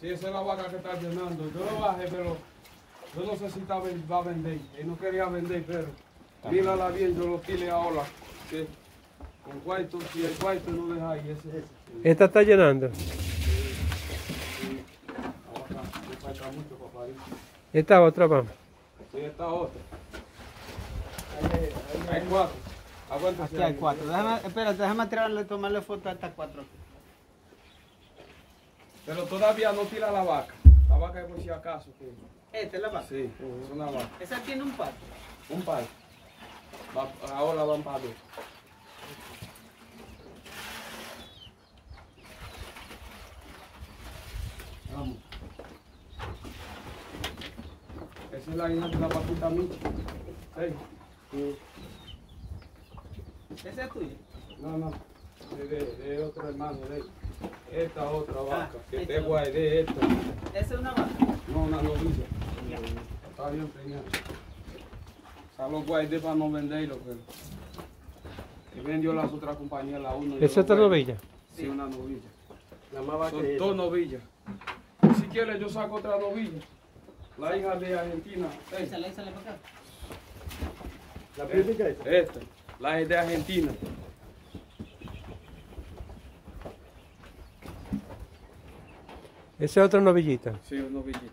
Sí, esa es la vaca que está llenando. Yo lo bajé, pero yo no sé si va a vender. Él no quería vender, pero mírala bien, yo lo tiré ahora. Que con cuarto, si el cuarto no deja ahí, ese. ¿Esta está llenando? La vaca le falta mucho para parir. ¿Esta otra va? Sí, esta otra. Hay cuatro. Aguanta. Aquí hay cuatro. Espérate, déjame tomarle foto a estas cuatro. Pero todavía no tira la vaca. La vaca es por si acaso. ¿Esta es la vaca? Sí, es una vaca. Esa tiene un par. Un par. Ahora van para dos. Vamos. Esa es la hija de la vaquita Michi. Sí. ¿Esa es tuya? No. De otro hermano de él. Esta otra vaca. Que esta te guardé esta. ¿Esa es una vaca? No, una novilla. Está bien preñada. O sea, lo guardé para no venderlo, pero. Que vendió las otras compañías, la uno. ¿Es otra novilla? Sí, una novilla. La más vaca. Son dos novillas. Si quieres, yo saco otra novilla. La hija de Argentina. Esa para acá. ¿La primera esa? Esta. La es de Argentina. Esa es otra novillita. Sí, un novillito.